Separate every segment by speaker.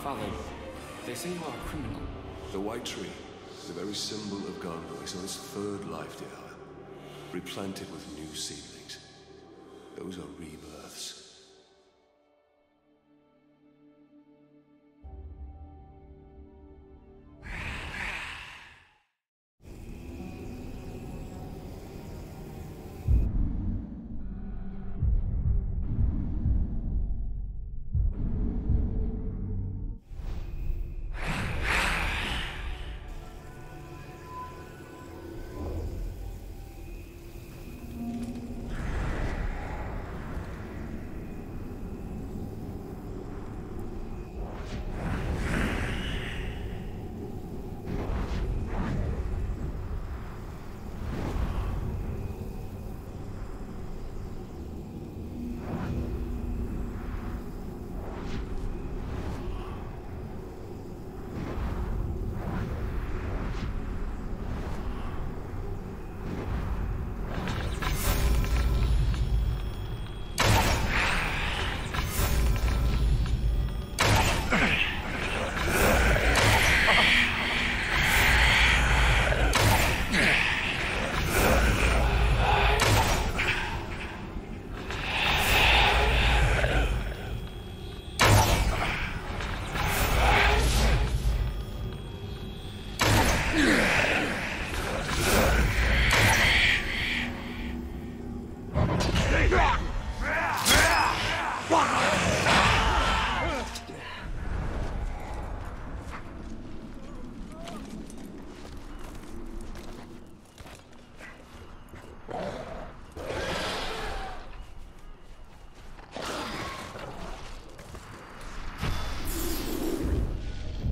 Speaker 1: Father, they say you are a criminal.
Speaker 2: The White Tree, the very symbol of Gondor, is on its third life, dear Alan. Replanted with new seedlings. Those are rebirths.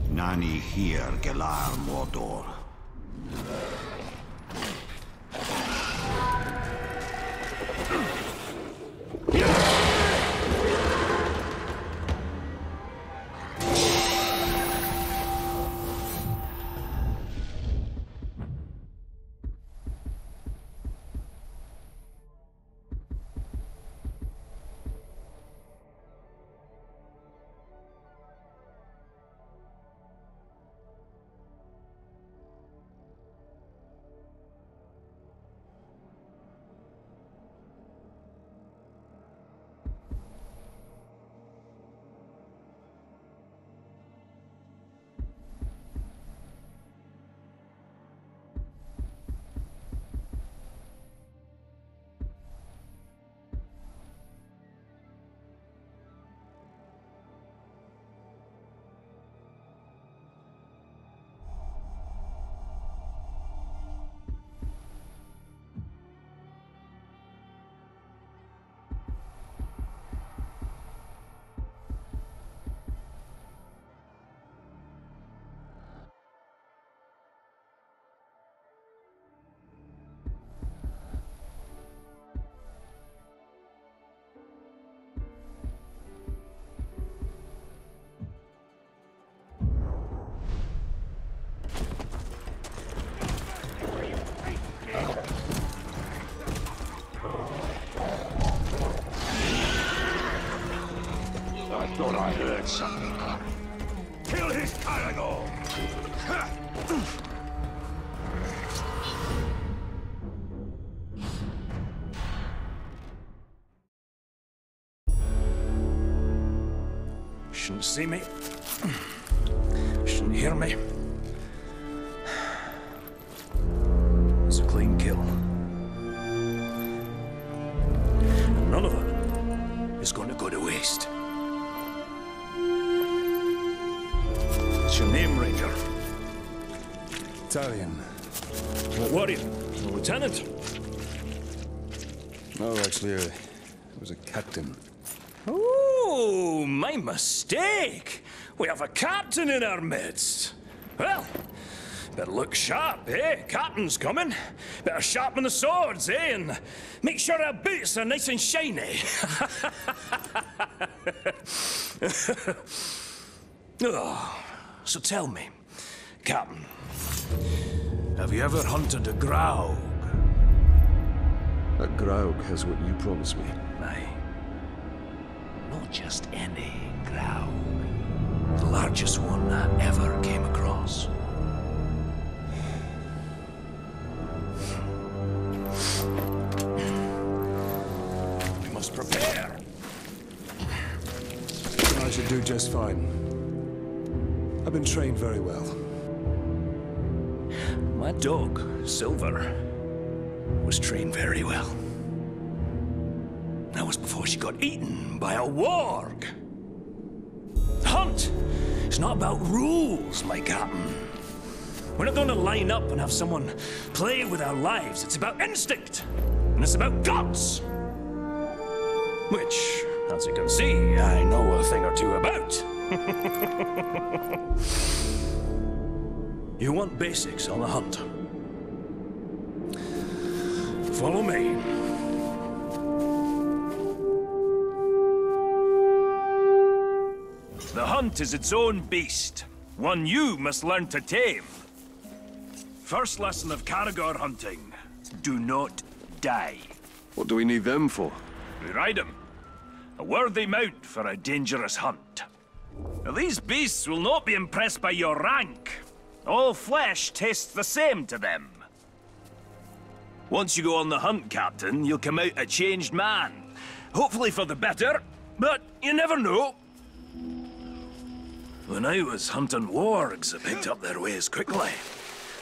Speaker 3: Nani here, Gelar Mordor.
Speaker 4: I thought I heard something coming. Kill his caragor!
Speaker 5: Shouldn't see me. Shouldn't hear me. It's a clean kill. And none of it is going to go to waste. What's your name, Ranger?
Speaker 6: Italian.
Speaker 5: What warrior? A lieutenant?
Speaker 6: No, actually, I was a captain.
Speaker 5: Oh, my mistake. We have a captain in our midst. Well, better look sharp, eh? Captain's coming. Better sharpen the swords, eh? And make sure our boots are nice and shiny. Oh, so tell me, Captain, have you ever hunted a Graug?
Speaker 2: That Graug has what you promised me.
Speaker 5: Aye. Not just any Graug. The largest one I ever came across. We must prepare.
Speaker 2: I should do just fine. I've been trained very well.
Speaker 5: My dog, Silver, was trained very well. That was before she got eaten by a warg. The hunt is not about rules, my captain. We're not going to line up and have someone play with our lives. It's about instinct, and it's about guts. Which, as you can see, I know a thing or two about. You want basics on the hunt? Follow me. The hunt is its own beast, one you must learn to tame. First lesson of Caragor hunting, do not die.
Speaker 2: What do we need them for?
Speaker 5: We ride them. A worthy mount for a dangerous hunt. Now, these beasts will not be impressed by your rank. All flesh tastes the same to them. Once you go on the hunt, Captain, you'll come out a changed man. Hopefully for the better, but you never know. When I was hunting wargs, I picked up their ways quickly.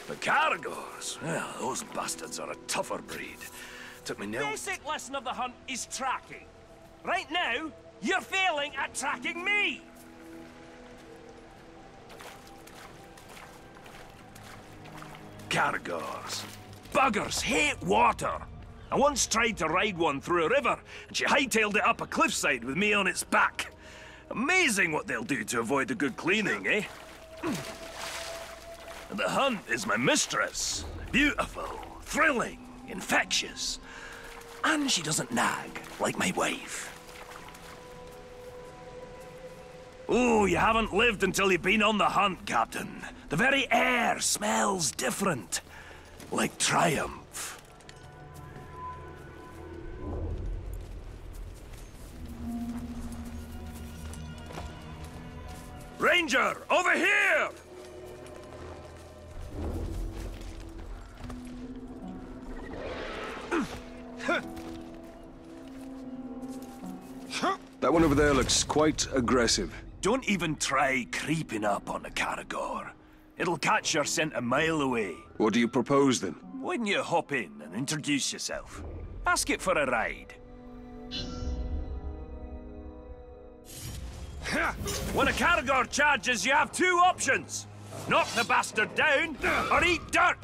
Speaker 5: But Caragors, well, those bastards are a tougher breed. Took me nearly... Basic lesson of the hunt is tracking. Right now, you're failing at tracking me! Caragors. Buggers hate water. I once tried to ride one through a river, and she hightailed it up a cliffside with me on its back. Amazing what they'll do to avoid a good cleaning, eh? And the hunt is my mistress. Beautiful, thrilling, infectious. And she doesn't nag, like my wife. Oh, you haven't lived until you've been on the hunt, Captain. The very air smells different. Like triumph. Ranger, over here!
Speaker 2: That one over there looks quite aggressive.
Speaker 5: Don't even try creeping up on a Caragor. It'll catch your scent a mile away.
Speaker 2: What do you propose, then?
Speaker 5: Why don't you hop in and introduce yourself? Ask it for a ride. When a Caragor charges, you have two options. Knock the bastard down, or eat dirt.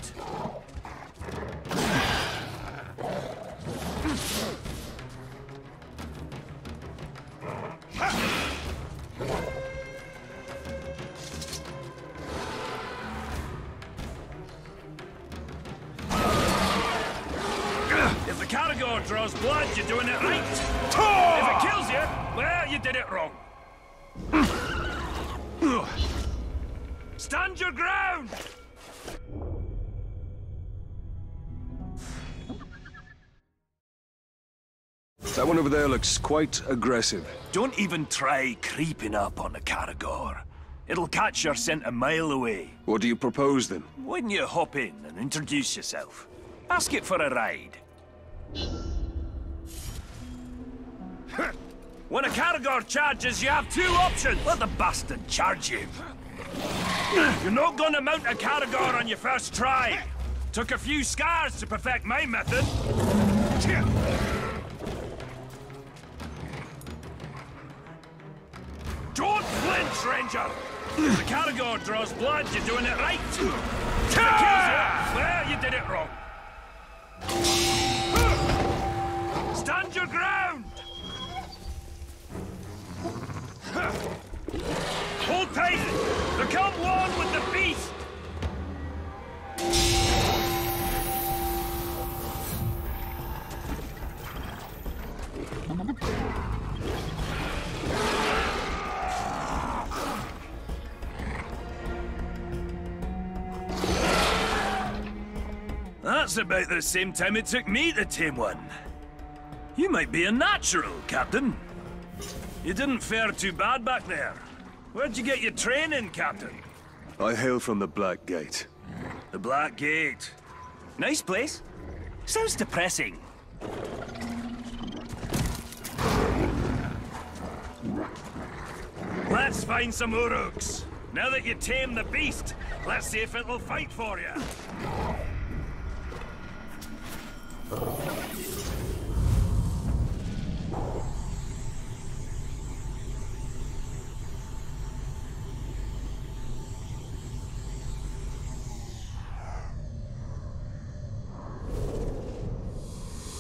Speaker 5: If the Caragor draws blood, you're doing it right. If it kills you, well, you did it wrong. Stand your ground!
Speaker 2: That one over there looks quite aggressive.
Speaker 5: Don't even try creeping up on a Caragor. It'll catch your scent a mile away.
Speaker 2: What do you propose, then?
Speaker 5: Why don't you hop in and introduce yourself? Ask it for a ride. When a Caragor charges, you have two options. Let the bastard charge you. You're not gonna mount a Caragor on your first try. Took a few scars to perfect my method. Don't flinch, Ranger! If the Caragor draws blood, you're doing it right. If it kills you, well, you did it wrong. Stand your ground! Hold tight! Become one with the beast! That's about the same time it took me to tame one. You might be a natural, Captain. You didn't fare too bad back there. Where'd you get your training, Captain?
Speaker 2: I hail from the Black Gate.
Speaker 5: The Black Gate. Nice place. Sounds depressing. Let's find some Uruks. Now that you tame the beast, let's see if it'll fight for you.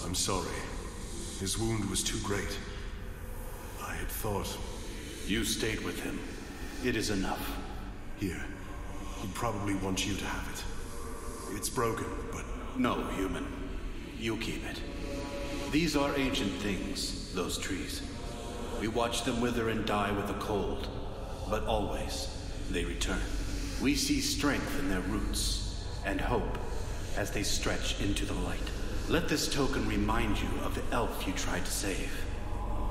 Speaker 2: I'm sorry. His wound was too great. I had thought...
Speaker 7: You stayed with him. It is enough.
Speaker 2: Here. He'd probably want you to have it. It's broken, but...
Speaker 7: No, human. You keep it. These are ancient things, those trees. We watch them wither and die with the cold. But always, they return. We see strength in their roots, and hope as they stretch into the light. Let this token remind you of the elf you tried to save.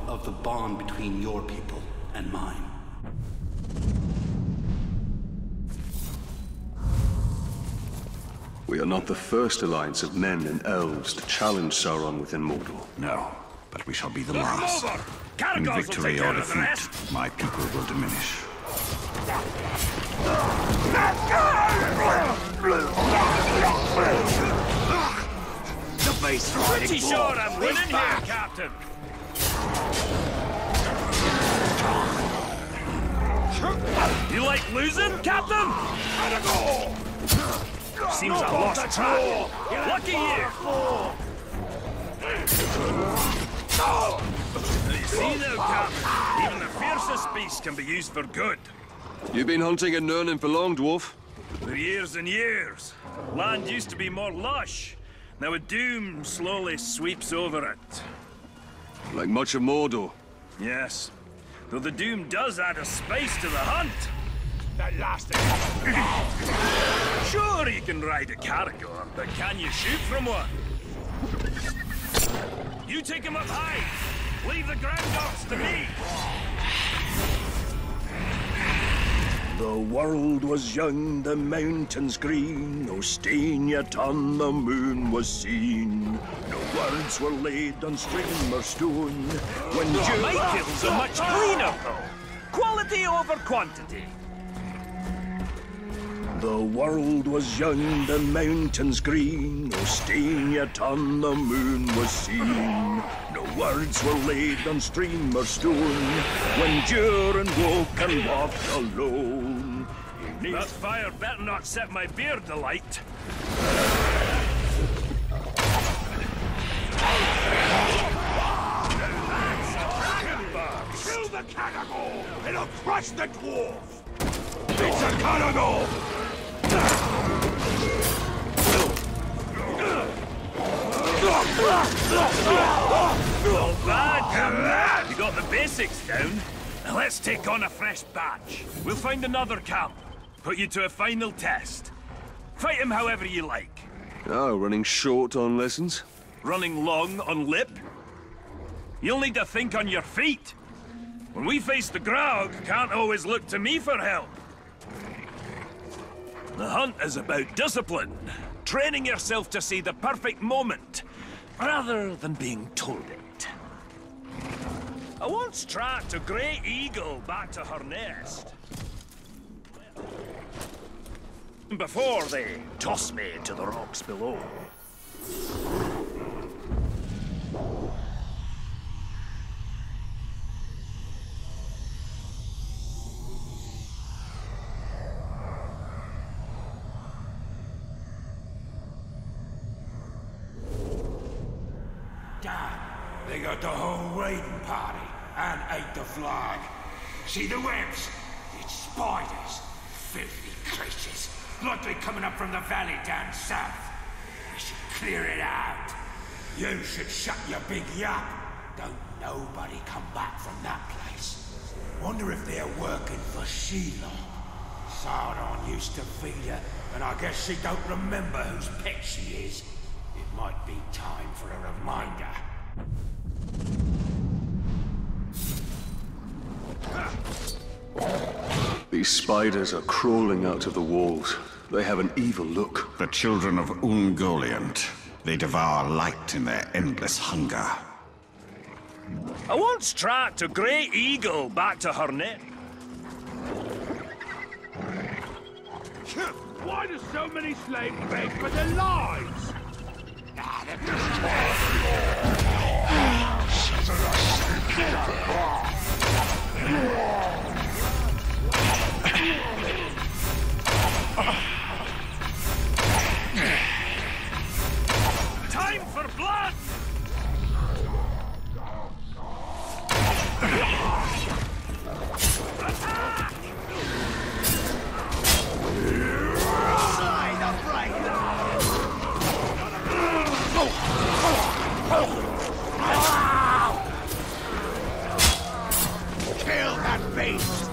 Speaker 7: Of the bond between your people and mine.
Speaker 2: We are not the first alliance of men and elves to challenge Sauron within Mordor.
Speaker 3: No, but we shall be the
Speaker 5: Knock 'em
Speaker 3: last.
Speaker 5: over!
Speaker 3: In
Speaker 5: Caragors will
Speaker 3: victory
Speaker 5: take
Speaker 3: or
Speaker 5: care of the rest!
Speaker 3: defeat, my people will diminish. The base
Speaker 5: Pretty sure I'm winning here, Captain. You like losing, Captain? Seems I lost track. Lucky you. You see now, Captain, even the fiercest beast can be used for good.
Speaker 2: You've been hunting in Nurnin for long, dwarf?
Speaker 5: For years and years. Land used to be more lush. Now a doom slowly sweeps over it.
Speaker 2: Like much of Mordor.
Speaker 5: Yes. Though the doom does add a spice to the hunt.
Speaker 4: That lasted.
Speaker 5: Sure, you can ride a Caragor, but can you shoot from one? You take him up high. Leave the ground dogs to me. The world was young, the mountains green, no stain yet on the moon was seen. No words were laid on stream or stone. When my kills are much cleaner, though. Quality over quantity. The world was young, the mountains green, no stain yet on the moon was seen. No words were laid on stream or stone, when Durin woke and walked alone. That fire better not set my beard alight.
Speaker 4: Kill the Caragor! It'll crush the dwarf! It's a Caragor!
Speaker 5: Not bad, Captain. You got the basics down. Now let's take on a fresh batch. We'll find another camp. Put you to a final test. Fight him however you like.
Speaker 2: Oh, running short on lessons?
Speaker 5: Running long on lip. You'll need to think on your feet. When we face the Graug, can't always look to me for help. The hunt is about discipline. Training yourself to see the perfect moment, rather than being told it. I once tracked a grey eagle back to her nest. Before they tossed me to the rocks below.
Speaker 4: They got the whole raiding party and ate the flag. See the webs? It's spiders. Filthy creatures. Likely coming up from the valley down south. We should clear it out. You should shut your big yap. Don't nobody come back from that place. Wonder if they're working for Sheila. Sauron used to feed her, and I guess she don't remember whose pet she is. It might be time for a reminder.
Speaker 2: These spiders are crawling out of the walls. They have an evil look.
Speaker 3: The children of Ungoliant. They devour light in their endless hunger.
Speaker 5: I once tracked a great eagle back to her net.
Speaker 4: Why do so many slaves beg for their lives?
Speaker 5: Time for blood!
Speaker 4: Kill that beast!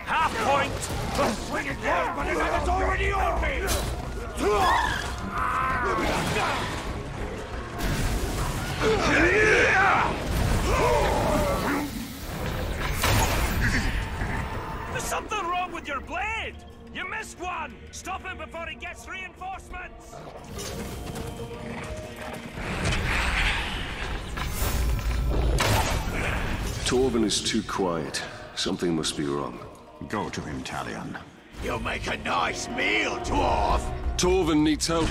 Speaker 5: Half point!
Speaker 4: Swing it down, but another's already on me!
Speaker 5: There's something wrong with your blade! You missed one! Stop him before he gets reinforcements!
Speaker 2: Torvin is too quiet. Something must be wrong.
Speaker 3: Go to him, Talion.
Speaker 4: You'll make a nice meal, dwarf!
Speaker 2: Torvin needs help.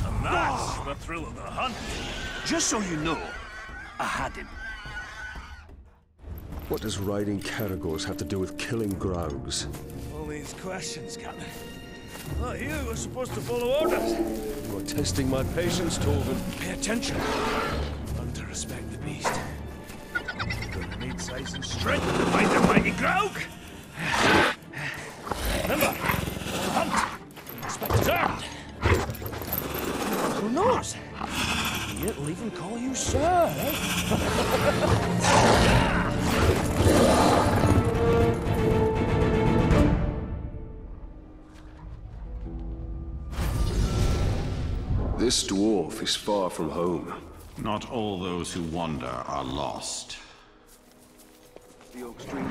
Speaker 5: And that's the thrill of the hunt.
Speaker 8: Just so you know, I had him.
Speaker 6: What does riding Caragors have to do with killing Graugs?
Speaker 5: All these questions, Captain. Not you were supposed to follow orders.
Speaker 6: You are testing my patience, Torvin.
Speaker 5: Pay attention. Learn to respect the beast. Gonna need size and strength to fight the mighty Graug. Remember, hunt. Respect is earned. Who knows? He'll even call you sir, eh?
Speaker 2: This dwarf is far from home.
Speaker 3: Not all those who wander are lost.
Speaker 8: The Oak Street.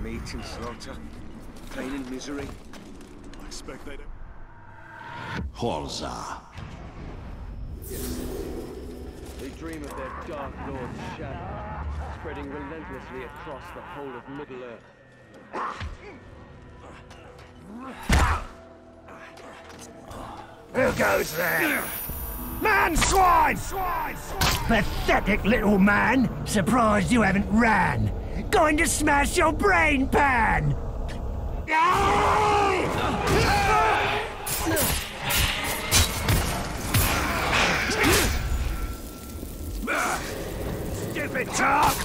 Speaker 8: Meat and slaughter. Pain and misery.
Speaker 6: I expect they don't.
Speaker 3: Horza.
Speaker 9: They dream of their Dark Lord's shadow, spreading relentlessly across the whole of Middle-earth.
Speaker 4: Who goes there? Man, swine! Pathetic little man! Surprised you haven't ran! Going to smash your brain pan! Stupid talk!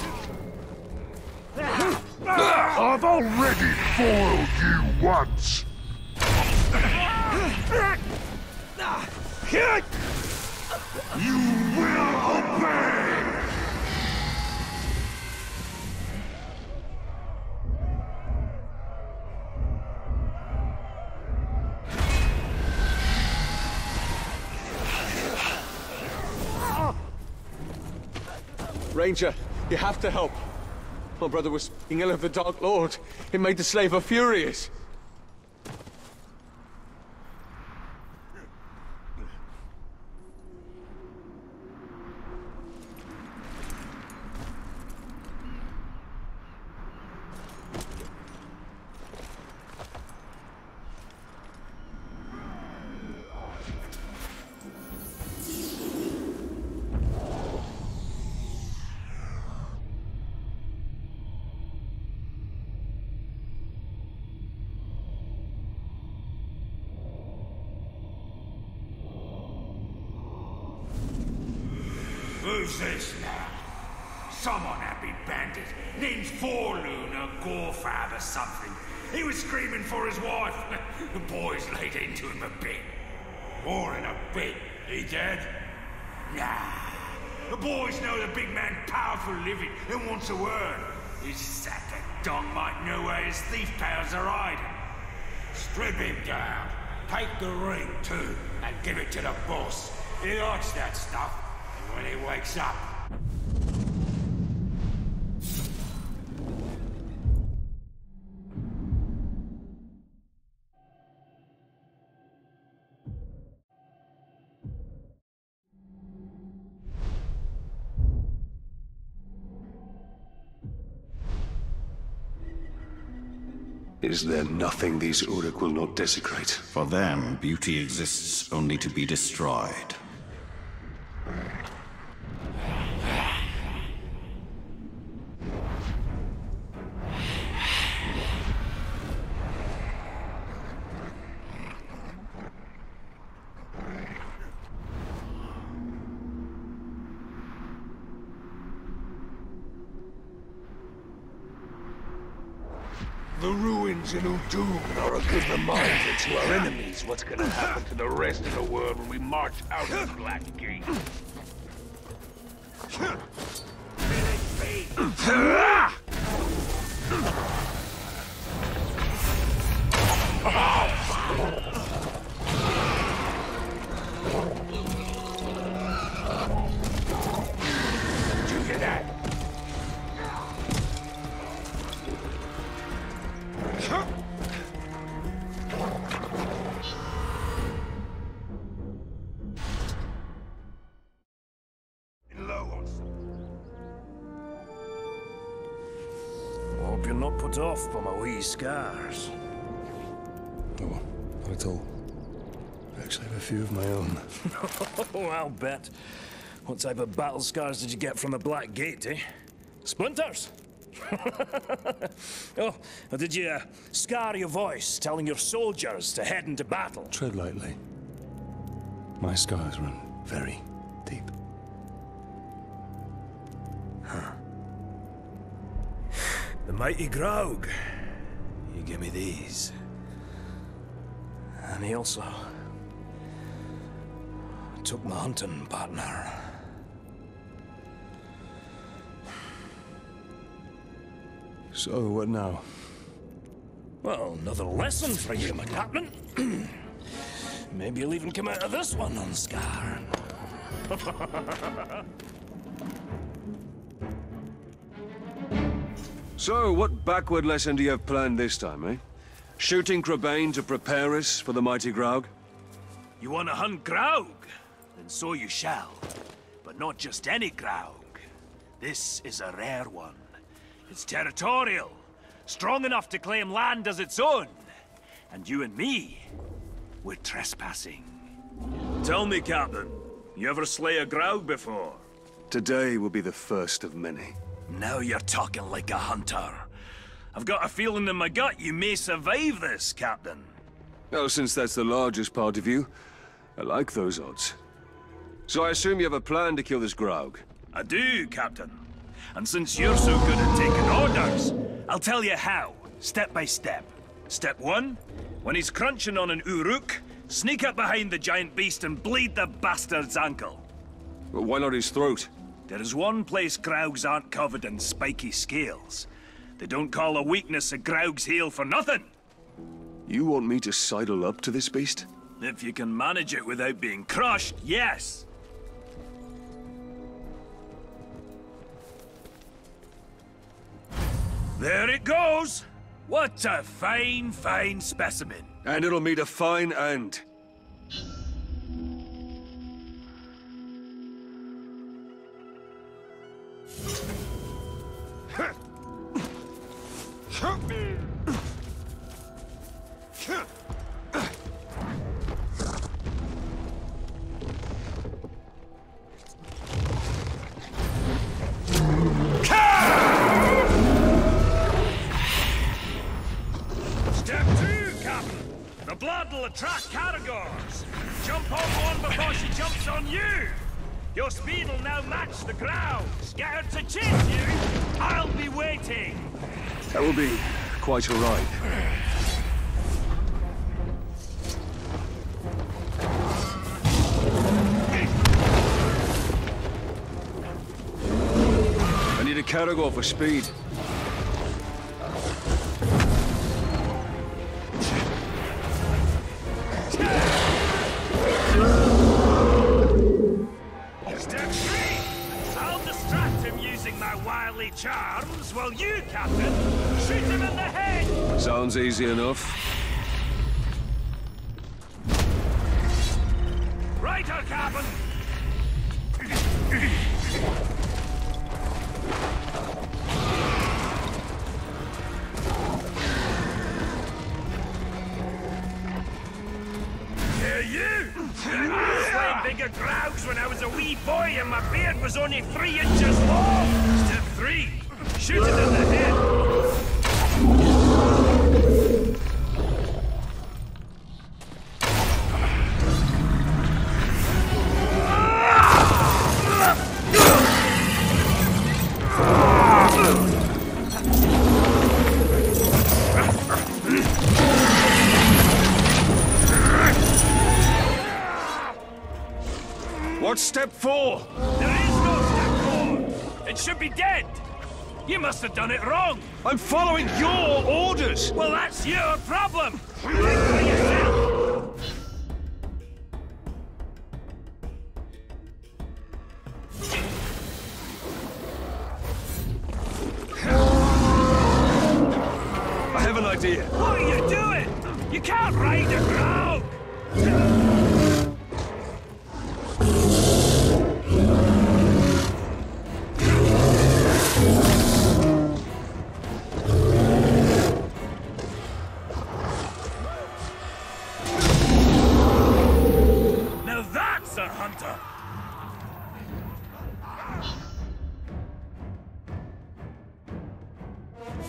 Speaker 10: I've already foiled you once. You will obey!
Speaker 11: Ranger, you have to help. My brother was speaking ill of the Dark Lord. It made the slaver furious.
Speaker 4: Who's this now? Some unhappy bandit named Forloon or Gorfab or something. He was screaming for his wife. The boys laid into him a bit. More in a bit. He dead? Nah. The boys know the big man powerful living and wants a word. His sack of dong might know where his thief pals are hiding. Strip him down. Take the ring, too, and give it to the boss. He likes that stuff, and when he wakes up...
Speaker 2: Is there nothing these Uruk will not desecrate?
Speaker 3: For them, beauty exists only to be destroyed.
Speaker 10: The ruins in Udun are a good reminder to our enemies what's gonna happen to the rest of the world when we march out of the Black Gate. Did you hear that?
Speaker 5: Hope you're not put off by my wee scars.
Speaker 6: Oh, not at all. I actually have a few of my own.
Speaker 5: Oh, I'll bet. What type of battle scars did you get from the Black Gate, eh? Splinters? Oh, or did you scar your voice telling your soldiers to head into battle?
Speaker 6: Tread lightly. My scars run very deep.
Speaker 5: Huh. The mighty Graug. You give me these. And he also took my hunting partner.
Speaker 6: So, what now?
Speaker 5: Well, another lesson for you, my captain. Maybe you'll even come out of this one unscarred.
Speaker 2: So, what backward lesson do you have planned this time, eh? Shooting Crebain to prepare us for the mighty Graug?
Speaker 5: You want to hunt Graug? Then so you shall. But not just any Graug. This is a rare one. It's territorial. Strong enough to claim land as its own. And you and me, we're trespassing. Tell me, Captain, you ever slay a Graug before?
Speaker 2: Today will be the first of many.
Speaker 5: Now you're talking like a hunter. I've got a feeling in my gut you may survive this, Captain.
Speaker 2: Well, since that's the largest part of you, I like those odds. So I assume you have a plan to kill this Graug?
Speaker 5: I do, Captain. And since you're so good at taking orders, I'll tell you how, step by step. Step 1, when he's crunching on an Uruk, sneak up behind the giant beast and bleed the bastard's ankle.
Speaker 2: Well, why not his throat?
Speaker 5: There is one place Graugs aren't covered in spiky scales. They don't call a weakness a Graug's heel for nothing.
Speaker 2: You want me to sidle up to this beast?
Speaker 5: If you can manage it without being crushed, yes. There it goes! What a fine, fine specimen.
Speaker 2: And it'll meet a fine end.
Speaker 5: Step 2, Captain. The blood will attract Caragors. Jump on one before she jumps on you. Your speed will now match the Grau's. Get her to chase you. I'll be waiting.
Speaker 2: That will be quite all right. I need a Caragor for speed.
Speaker 5: will you, Captain? Shoot him in the head!
Speaker 2: Sounds easy enough.
Speaker 5: Righto, Captain! Here you! I slayed bigger grougs when I was a wee boy and my beard was only 3 inches long! Step 3. Shoot it in the head!
Speaker 2: What's step 4?
Speaker 5: There is no step 4! It should be dead! You must have done it wrong!
Speaker 2: I'm following your orders!
Speaker 5: Well, that's your problem! Think for yourself!
Speaker 2: I have an idea.
Speaker 5: What are you doing? You can't ride a crowd! Now that's a hunter!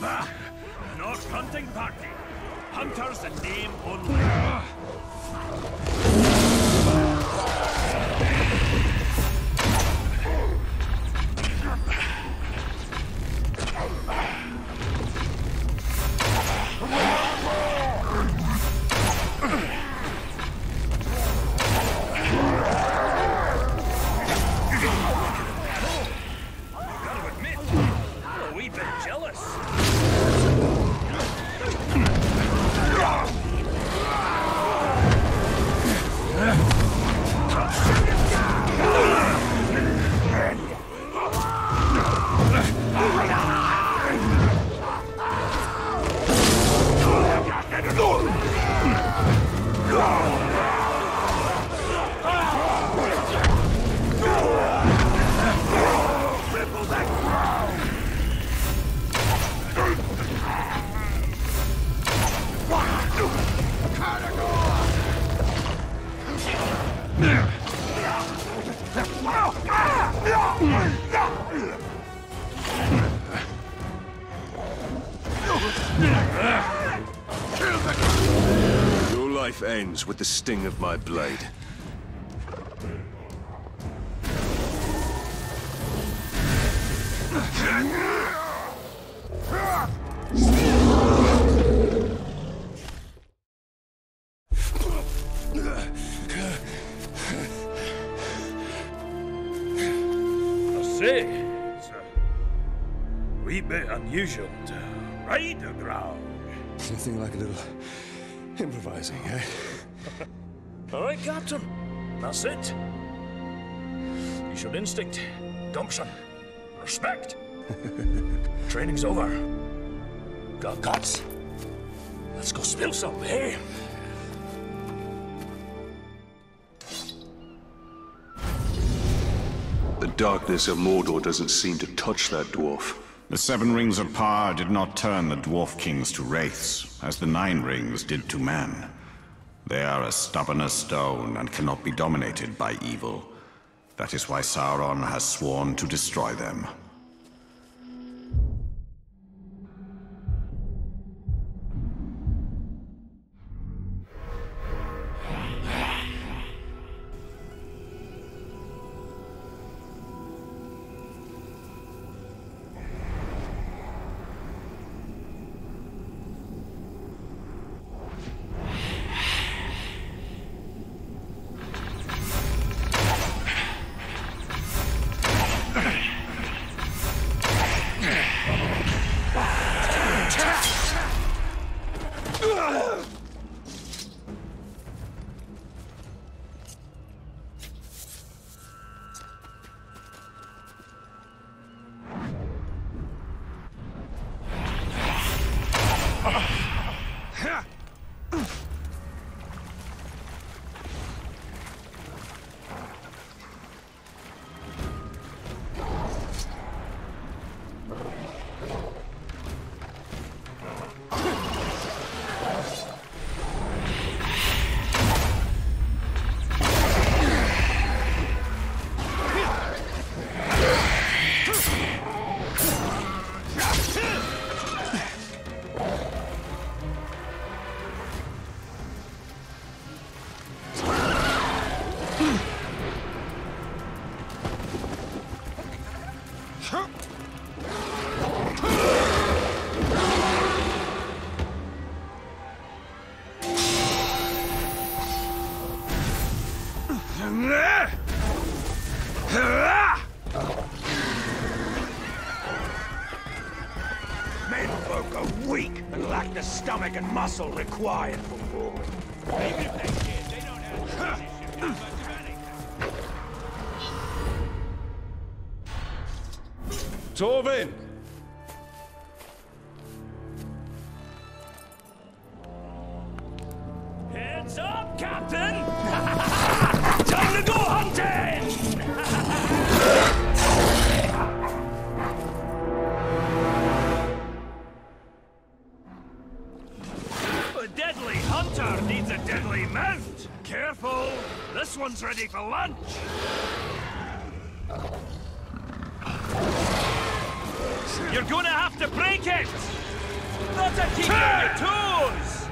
Speaker 5: Bah! Not hunting party. Hunters in name only. Gotta admit, I'm a wee bit jealous.
Speaker 2: Your life ends with the sting of my blade.
Speaker 5: It's a wee bit unusual to ride a ground.
Speaker 6: Nothing like a little improvising, eh?
Speaker 5: All right, Captain. That's it. You showed instinct, gumption, respect. Training's over. Got guts. Let's go spill some, eh?
Speaker 2: The darkness of Mordor doesn't seem to touch that dwarf.
Speaker 3: The 7 rings of power did not turn the dwarf kings to wraiths, as the 9 rings did to man. They are as stubborn as stone and cannot be dominated by evil. That is why Sauron has sworn to destroy them.
Speaker 10: folk are weak and lack the stomach and muscle required for war. Even if they did, they don't have leadership that much of anything.
Speaker 11: Torvin!
Speaker 5: Heads up, Captain! Time to go hunting! A deadly hunter needs a deadly mount! Careful! This one's ready for lunch! You're gonna have to break it! Not to keep you on your toes!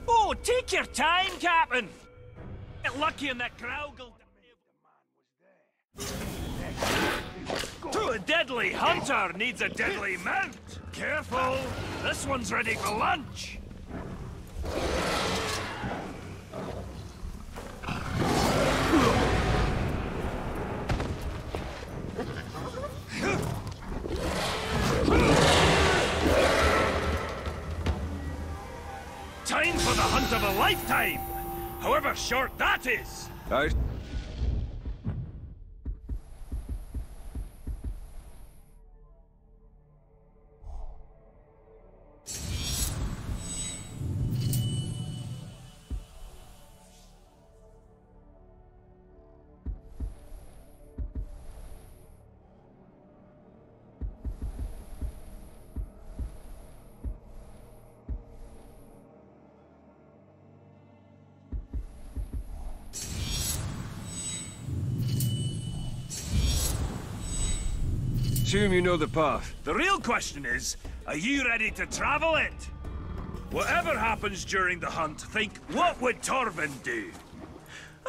Speaker 5: Oh, take your time, Captain! Get lucky in that Graugel. A deadly hunter needs a deadly mount! Careful! This one's ready for lunch! Time for the hunt of a lifetime! However short that is!
Speaker 11: Assume you know the path.
Speaker 5: The real question is, are you ready to travel it? Whatever happens during the hunt, think, what would Torvin do?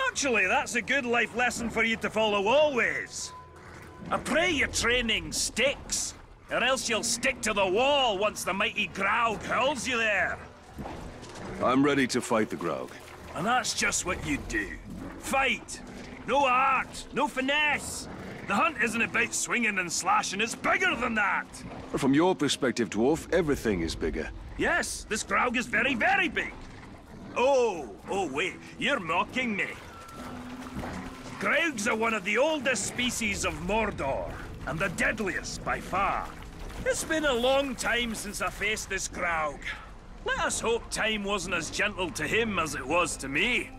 Speaker 5: Actually, that's a good life lesson for you to follow always. I pray your training sticks, or else you'll stick to the wall once the mighty Graug hurls you there.
Speaker 2: I'm ready to fight the Graug.
Speaker 5: And that's just what you do. Fight! No art, no finesse. The hunt isn't about swinging and slashing, it's bigger than that!
Speaker 2: From your perspective, dwarf, everything is bigger.
Speaker 5: Yes, this Graug is very, very big. Oh, wait, you're mocking me. Graugs are one of the oldest species of Mordor, and the deadliest by far. It's been a long time since I faced this Graug. Let us hope time wasn't as gentle to him as it was to me.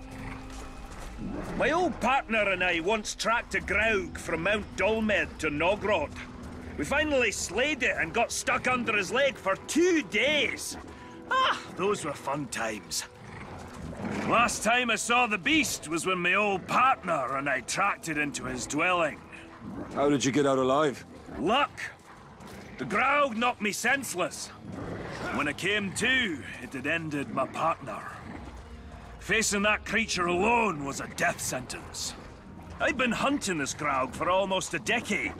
Speaker 5: My old partner and I once tracked a Graug from Mount Dolmed to Nogrod. We finally slayed it and got stuck under his leg for 2 days. Ah, those were fun times. Last time I saw the beast was when my old partner and I tracked it into his dwelling.
Speaker 2: How did you get out alive?
Speaker 5: Luck. The Graug knocked me senseless. When I came to, it had ended my partner. Facing that creature alone was a death sentence. I've been hunting this Graug for almost a decade.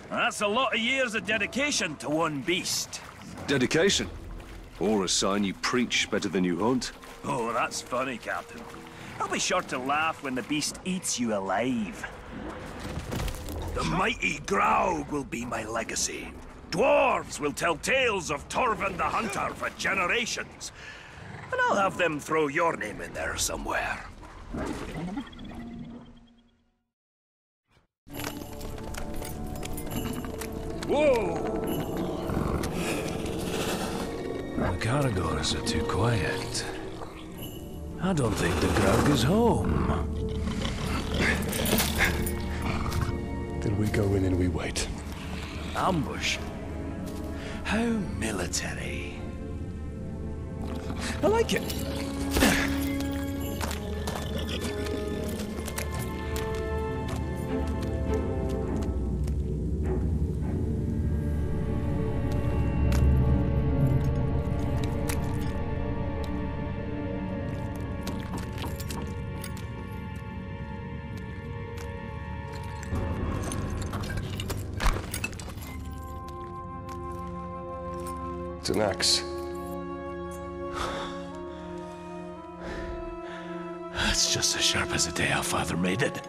Speaker 5: That's a lot of years of dedication to one beast.
Speaker 2: Dedication? Or a sign you preach better than you hunt?
Speaker 5: Oh, that's funny, Captain. I'll be sure to laugh when the beast eats you alive. The mighty Graug will be my legacy. Dwarves will tell tales of Torvin the Hunter for generations. And I'll have them throw your name in there somewhere. Whoa!
Speaker 10: The Caragors are too quiet. I don't think the Graug is home.
Speaker 6: Then we go in and we wait.
Speaker 5: Ambush? How military. I like it.
Speaker 6: It's an axe.
Speaker 10: It's just as sharp as the day our father made it.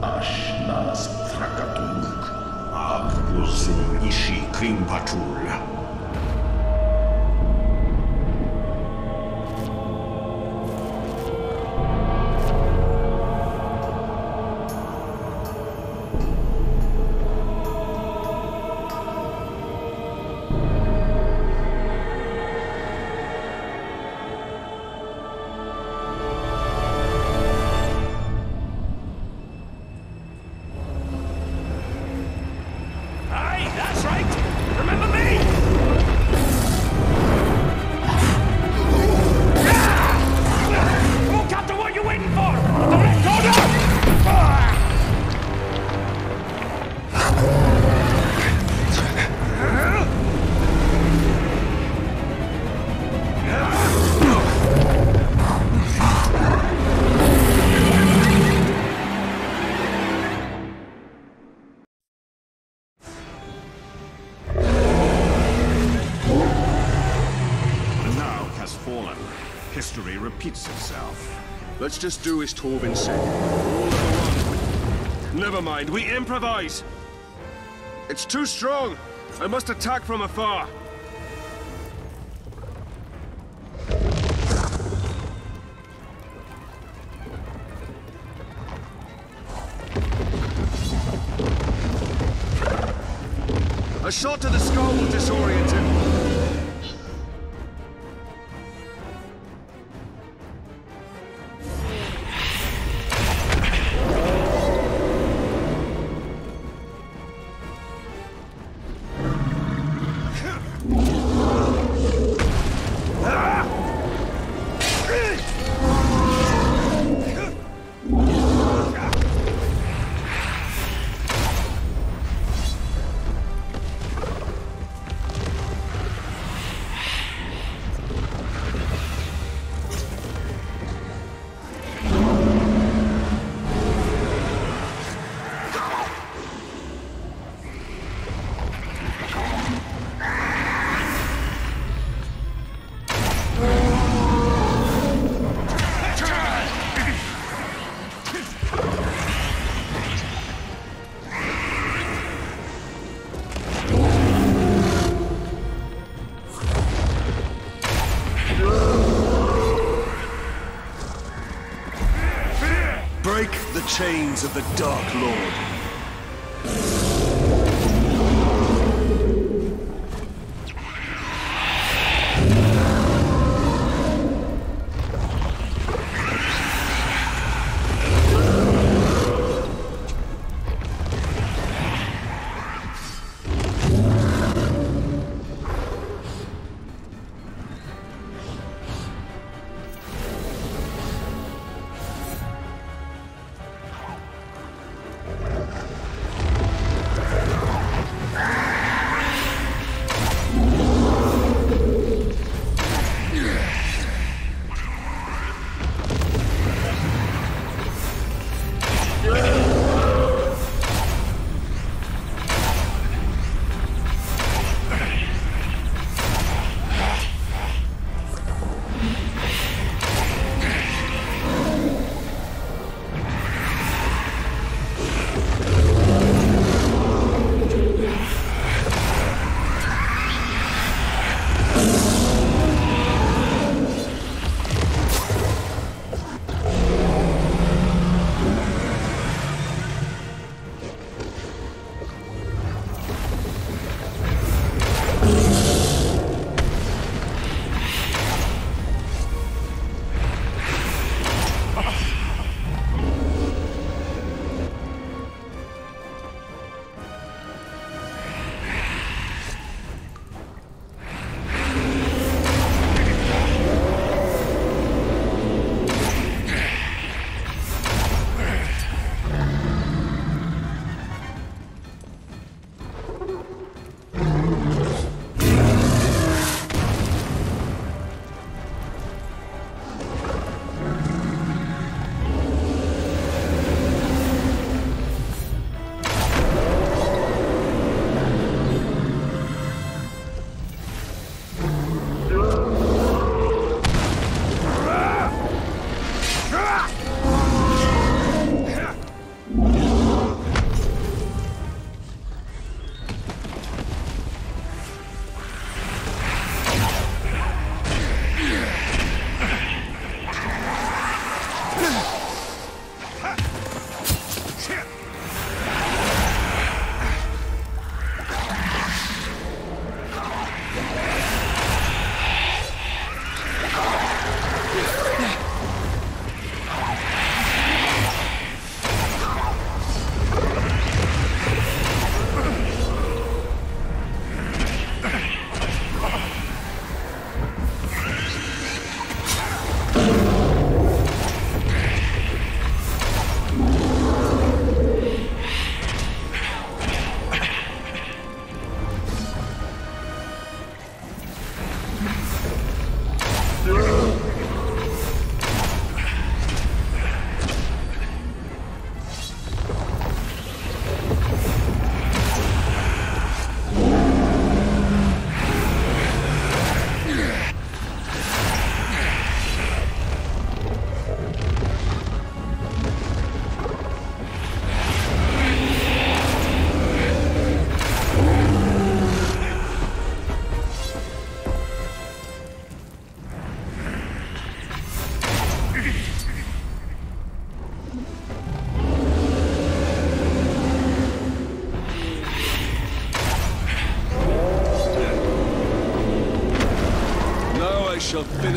Speaker 3: Ashnas Trakatuk, Akusin Ishi Krimpatul. History repeats itself.
Speaker 11: Let's just do as Torben said. All of the one. Never mind, we improvise! It's too strong! I must attack from afar! A shot to the skull will disorient him. Break the chains of the Dark Lord.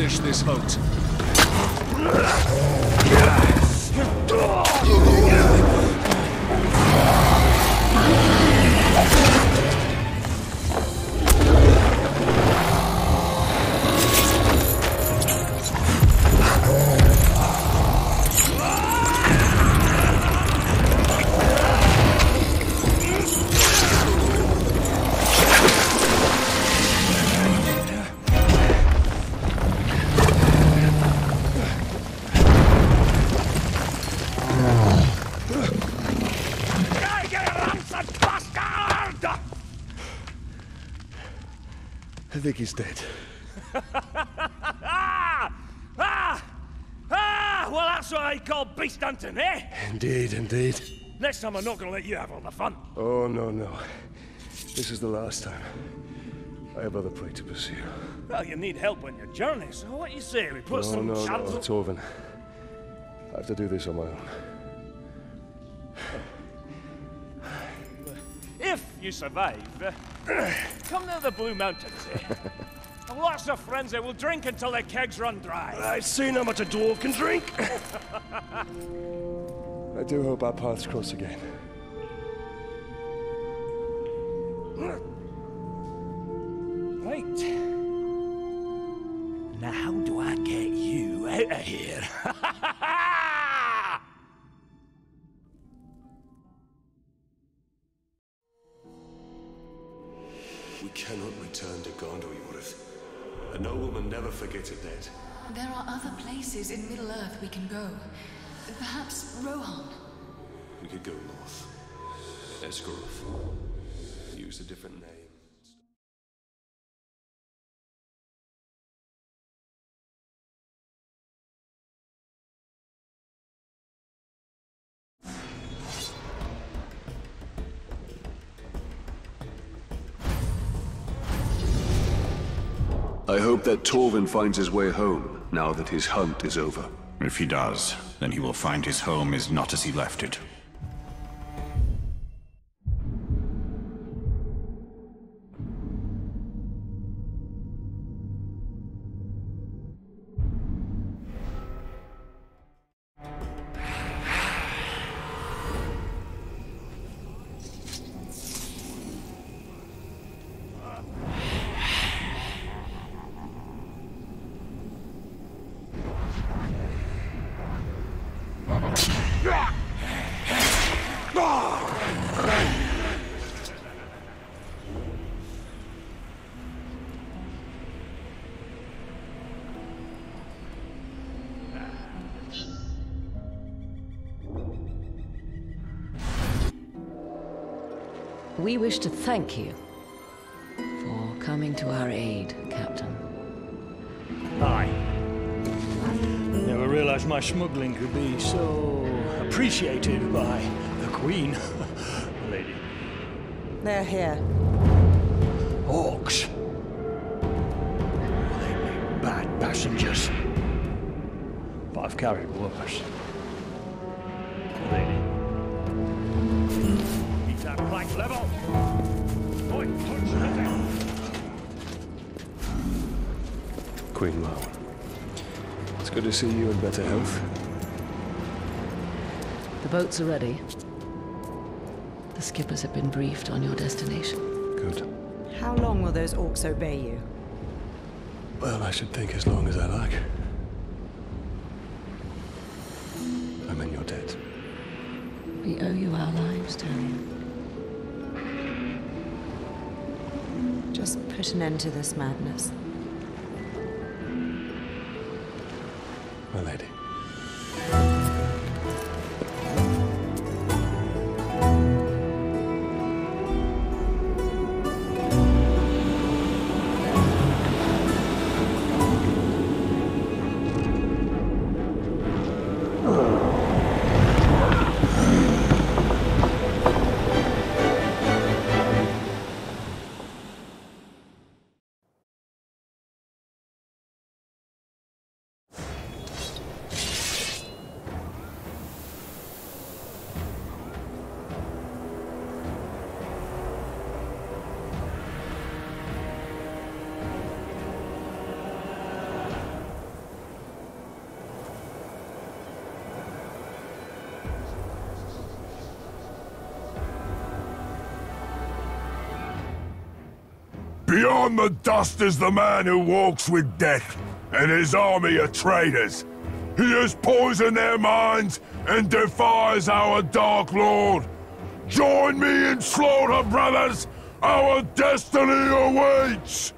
Speaker 10: finish this hunt.
Speaker 6: I think he's dead.
Speaker 5: Well, that's what I call beast hunting, eh?
Speaker 6: Indeed, indeed.
Speaker 5: Next time I'm not gonna let you have all the fun.
Speaker 6: Oh, no, no. This is the last time. I have other prey to pursue.
Speaker 5: Well, you need help on your journey, so what do you say? We put some
Speaker 6: No,
Speaker 5: shadows...
Speaker 6: Torvin. I have to do this on my own.
Speaker 5: If you survive, come to the Blue Mountains, eh? I've lots of friends that will drink until their kegs run dry.
Speaker 6: I've seen how much a dwarf can drink. I do hope our paths cross again.
Speaker 5: Right. Now how do I get you out of here?
Speaker 2: We cannot return to Gondor, Yorith. A nobleman never forgets a debt.
Speaker 12: There are other places in Middle-earth we can go. Perhaps Rohan.
Speaker 2: We could go north. Esgaroth. Use a different name. I hope that Torvin finds his way home, now that his hunt is over.
Speaker 3: If he does, then he will find his home is not as he left it.
Speaker 13: We wish to thank you for coming to our aid, Captain.
Speaker 5: Aye. Never realized my smuggling could be so appreciated by the Queen. Lady.
Speaker 14: They're here.
Speaker 5: Orcs. They make bad passengers. But I've carried worse. Lady. Keep that plank level. Oi, touch nothing.
Speaker 6: Queen Mao. It's good to see you in better health.
Speaker 13: The boats are ready. The skippers have been briefed on your destination.
Speaker 6: Good.
Speaker 14: How long will those orcs obey you?
Speaker 6: Well, I should think as long as I like. I'm in your debt.
Speaker 13: We owe you our lives, Talion.
Speaker 14: Just put an end to this madness.
Speaker 6: My lady.
Speaker 10: Beyond the dust is the man who walks with death, and his army of traitors. He has poisoned their minds and defies our Dark Lord. Join me in slaughter, brothers! Our destiny awaits!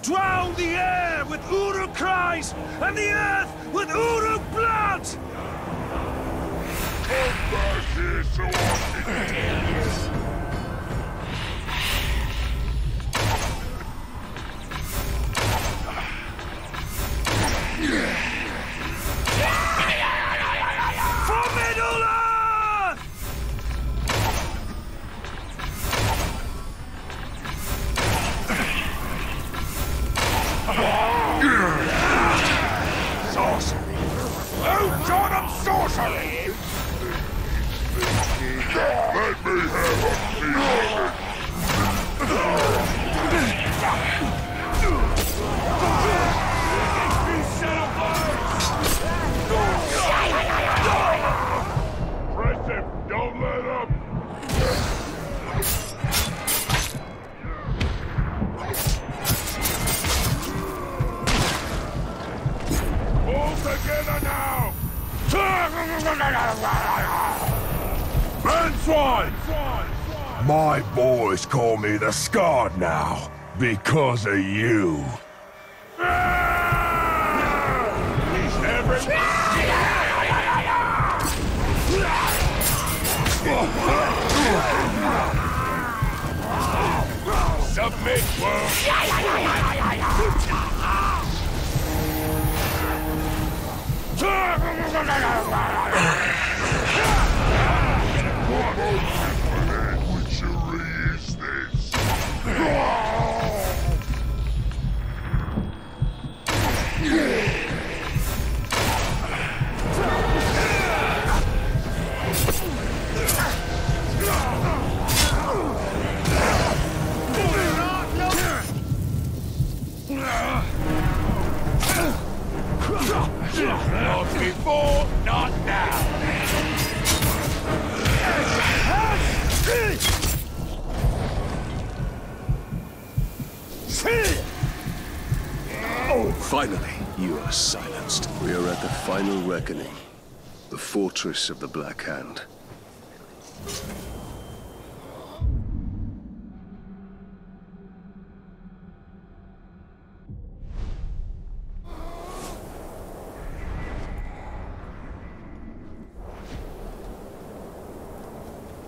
Speaker 11: Drown the air with Uruk cries, and the earth with Uruk blood!
Speaker 10: Come back here so I can tell you.
Speaker 11: From Middle-earth!
Speaker 10: Sorcery! Oh, God of sorcery! Let me have a piece Press him! Don't let up! All together now! Manswine! My boys call me the Scarred now, because of you. Submit, world! What witchery is this? Not before, not now.
Speaker 2: Oh, finally, you are silenced. We are at the final reckoning. The fortress of the Black Hand.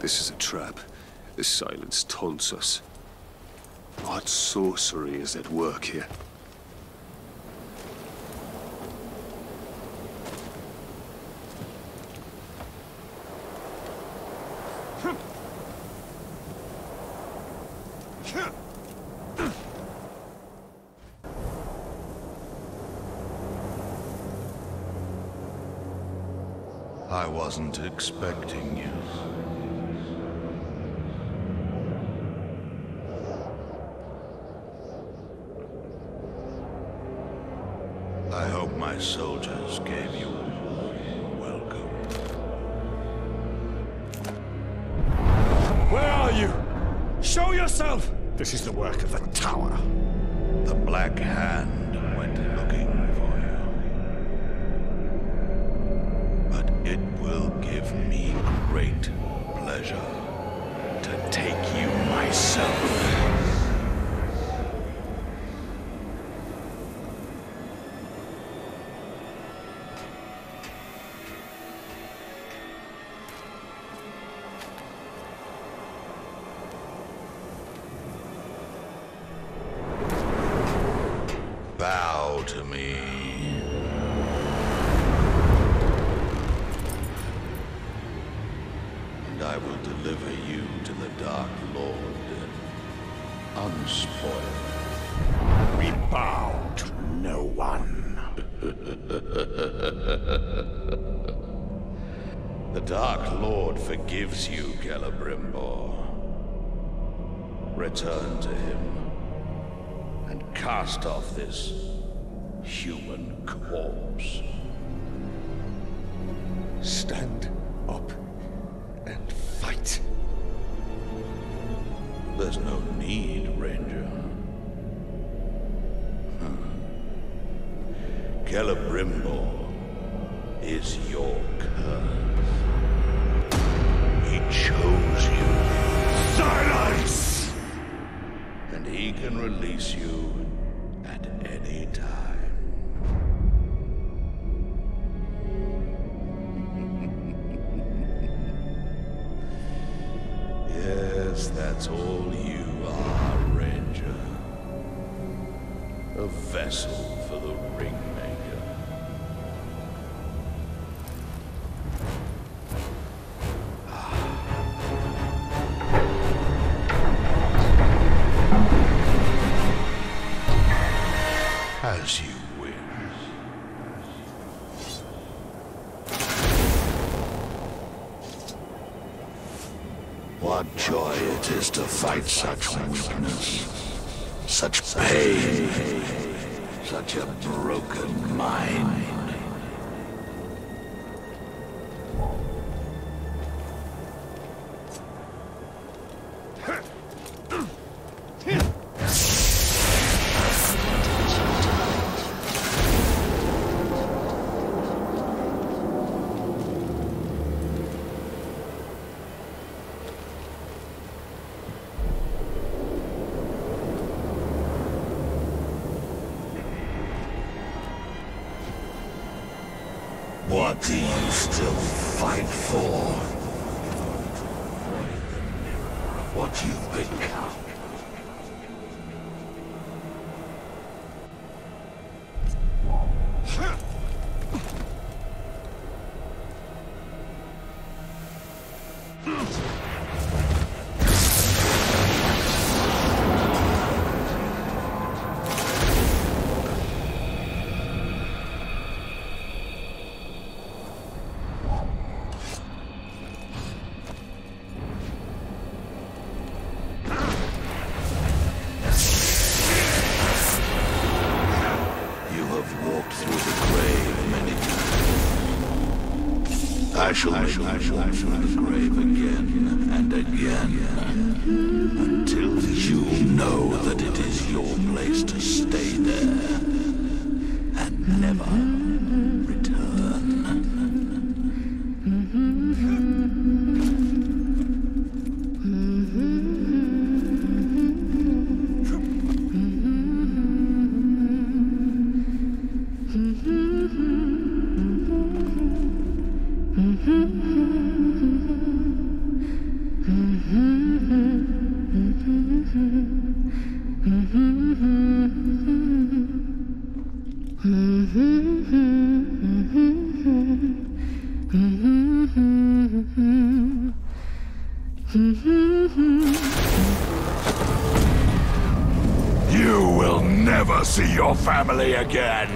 Speaker 2: This is a trap. This silence taunts us. What sorcery is at work here?
Speaker 15: I wasn't expecting you. I hope my soldiers gave you a welcome.
Speaker 11: Where are you? Show yourself! This is the work of the Tower.
Speaker 15: The Black Hand went looking for you. But it will give me great pleasure to take you myself. Bow to me. And I will deliver you to the Dark Lord, unspoiled.
Speaker 11: We bow to no one.
Speaker 15: The Dark Lord forgives you, Celebrimbor. Return to him and cast off this human corpse.
Speaker 6: Stand up and fight.
Speaker 15: There's no need, Ranger. Celebrimbor is your curse. He chose you. Silence! And he can release you at any time. Yes, that's all you are, Ranger. A vessel for the Ringmaker. As you wish. What joy it is to fight such weakness, such pain, such a broken mind. What do you still fight for? What you've become. I shall walk through the grave again and again, until you know that it is your place to stay there, and never return.
Speaker 10: You will never see your family again!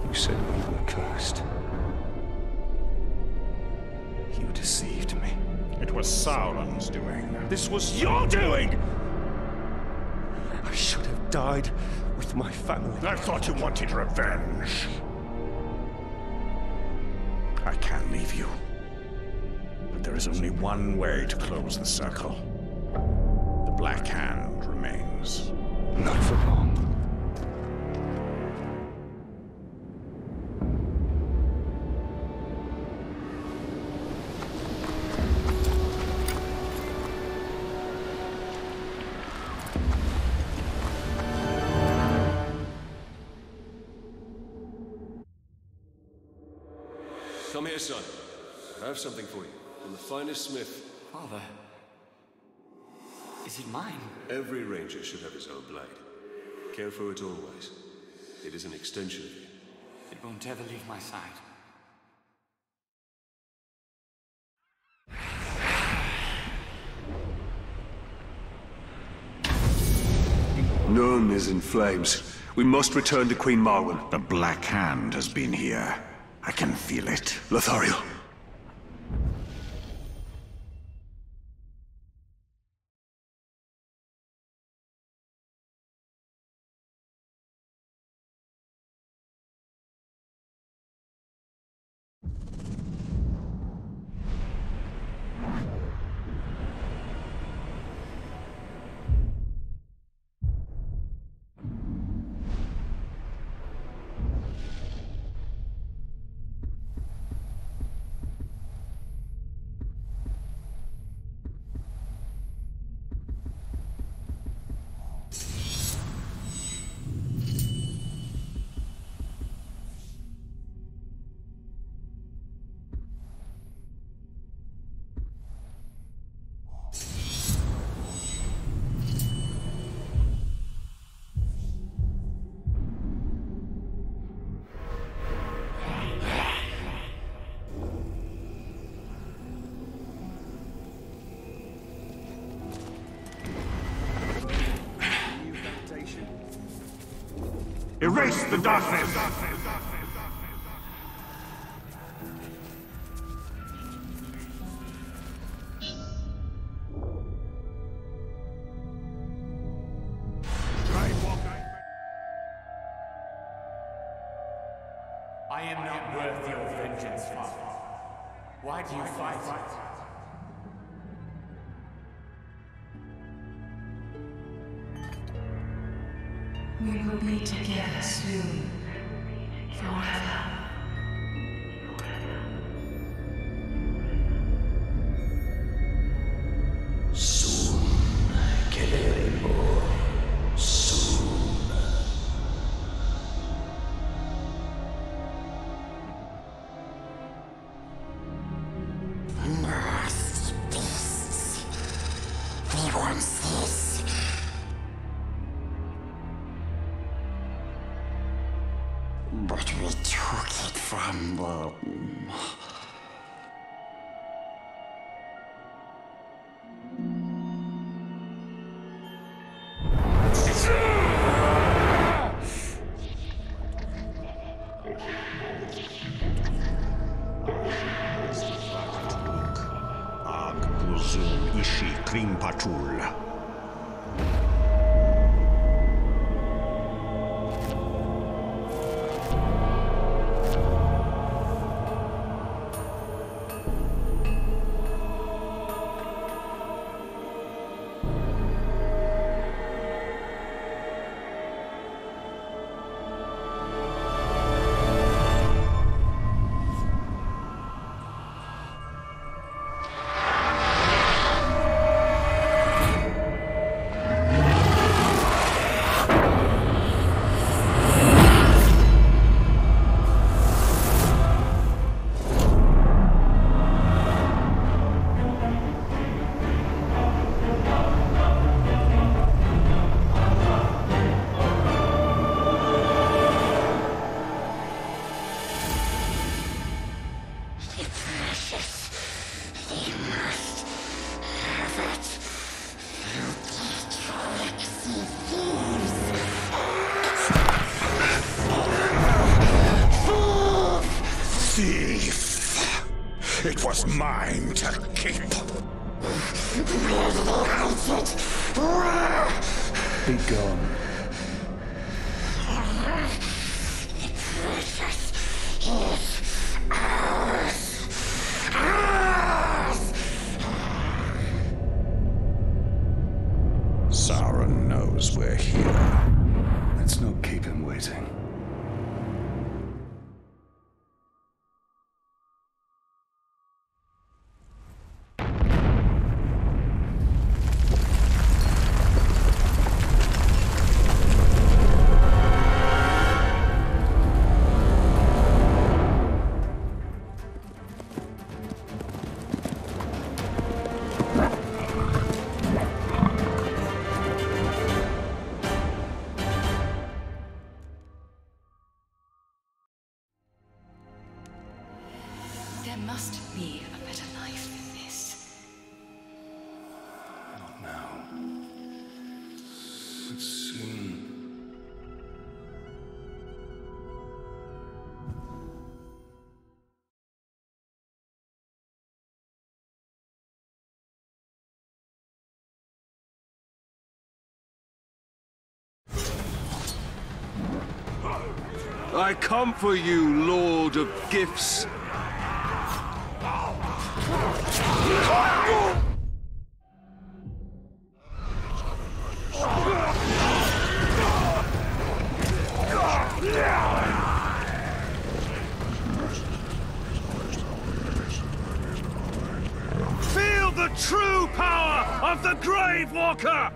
Speaker 6: You said we were cursed. You deceived me.
Speaker 3: It was Sauron's doing.
Speaker 6: This was your doing! I should have died with my family.
Speaker 3: I thought you wanted revenge. I can leave you. But there is only one way to close the circle. The Black Hand remains.
Speaker 6: Not for long.
Speaker 2: Come here, son. I have something for you. From the finest smith.
Speaker 1: Father. Is it mine?
Speaker 2: Every ranger should have his own blade. Care for it always. It is an extension of you.
Speaker 1: It won't ever leave my side.
Speaker 6: is in flames. We must return to Queen Marwen.
Speaker 3: The Black Hand has been here. I can feel it.
Speaker 6: Lothario.
Speaker 10: Erase the darkness!
Speaker 16: I am not worth your vengeance, Father. Why do you fight?
Speaker 12: We will be together soon. Forever.
Speaker 15: Soon, Kelerimo. Soon.
Speaker 17: Must this. We want this. But we took it from them.
Speaker 3: Ag Guzun Ishi Krimpatul.
Speaker 10: It was mine to keep.
Speaker 17: Where did they hide it? Where?
Speaker 6: Be gone.
Speaker 17: The precious is ours. Ours!
Speaker 3: Sauron knows we're here.
Speaker 6: Let's not keep him waiting.
Speaker 11: I come for you, Lord of Gifts. Feel the true power of the Grave Walker!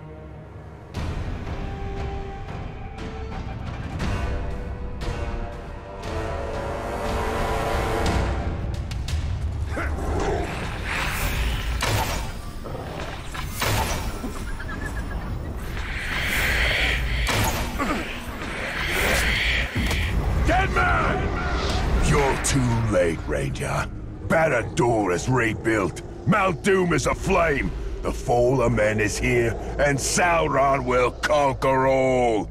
Speaker 10: You're too late, Ranger. Barad-dûr is rebuilt. Mount Doom is aflame. The fall of men is here, and Sauron will conquer all.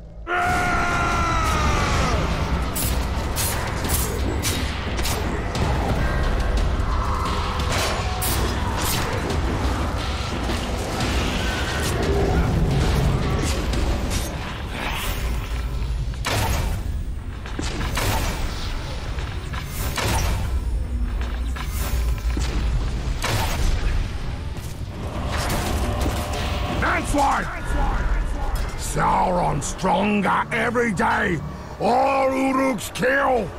Speaker 10: That's why! Sauron's stronger every day. All Uruk's kill.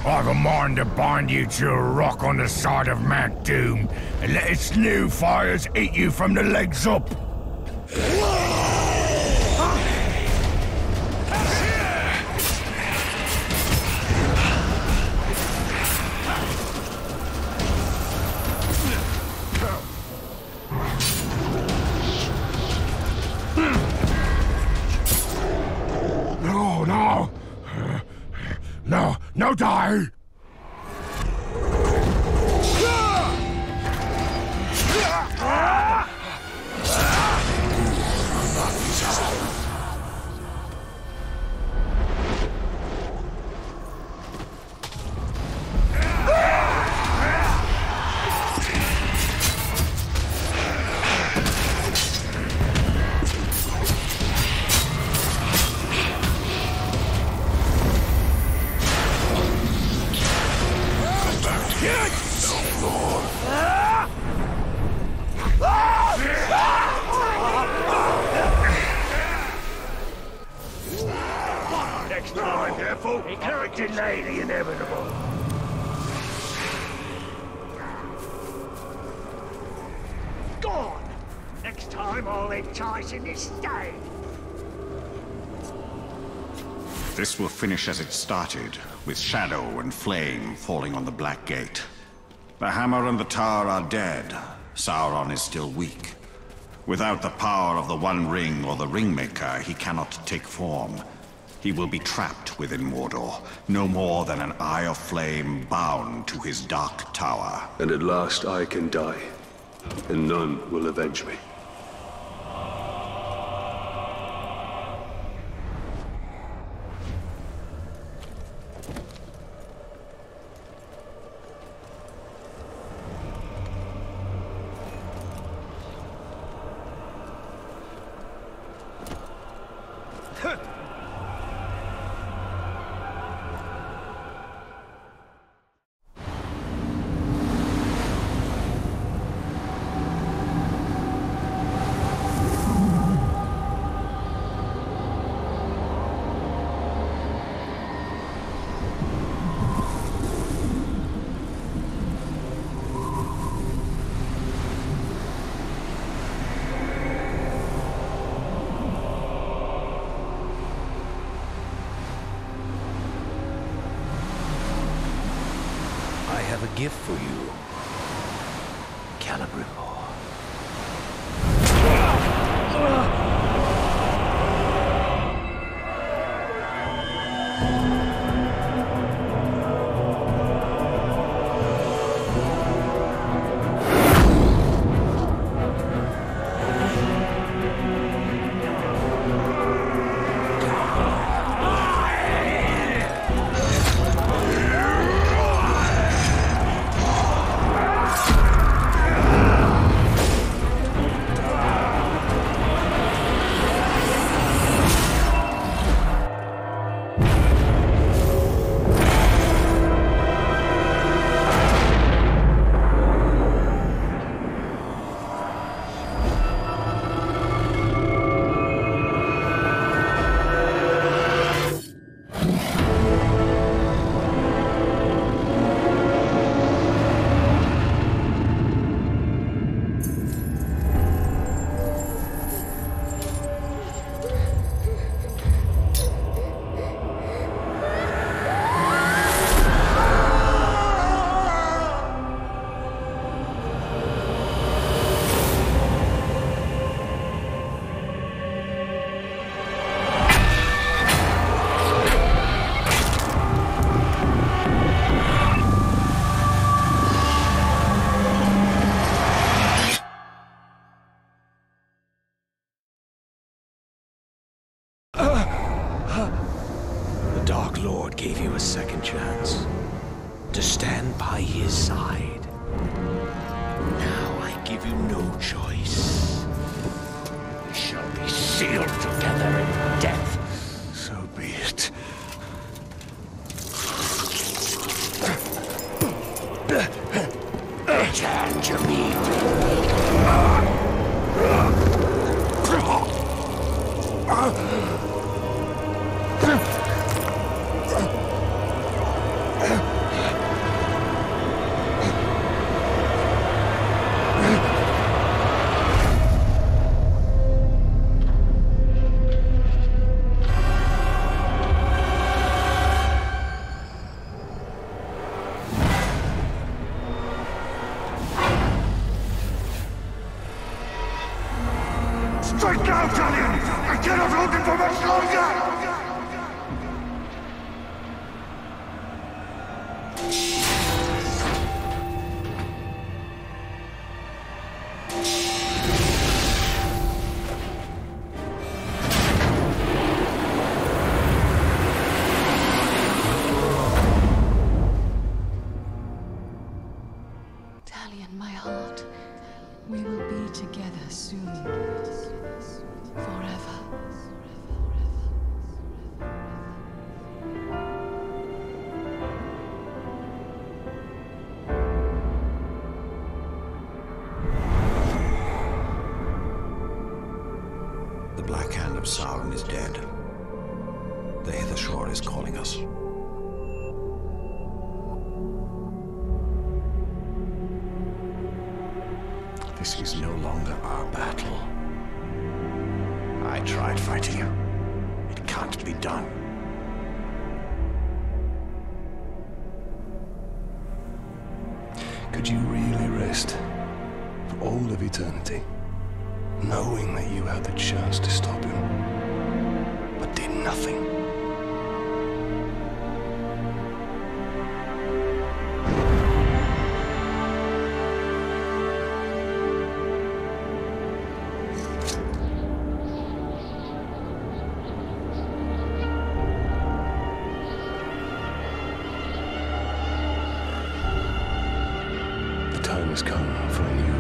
Speaker 10: I've a mind to bind you to a rock on the side of Mount Doom and let its new fires eat you from the legs up. No, die! Next time, careful! He can't delay the inevitable. Gone! Next time I'll entice in this day.
Speaker 3: This will finish as it started, with shadow and flame falling on the Black Gate. The hammer and the tower are dead. Sauron is still weak. Without the power of the One Ring or the Ringmaker, he cannot take form. He will be trapped within Mordor, no more than an eye of flame bound to his dark tower.
Speaker 2: And at last I can die, and none will avenge me.
Speaker 15: gift for you, Celebrimbor. The Dark Lord gave you a second chance to stand by his side. Now I give you no choice. We shall be sealed together in death.
Speaker 6: So be it.
Speaker 15: Return to me.
Speaker 17: Strike now, Talion! I cannot hold it for much longer!
Speaker 12: Talion, my heart, we will be together soon. Forever.
Speaker 3: The Black Hand of Sauron is dead. The Hither Shore is calling us. This is no longer our battle. I tried fighting you. It can't be done.
Speaker 6: Could you really rest for all of eternity, knowing that you had the chance to stop him, but did nothing? The time has come for a new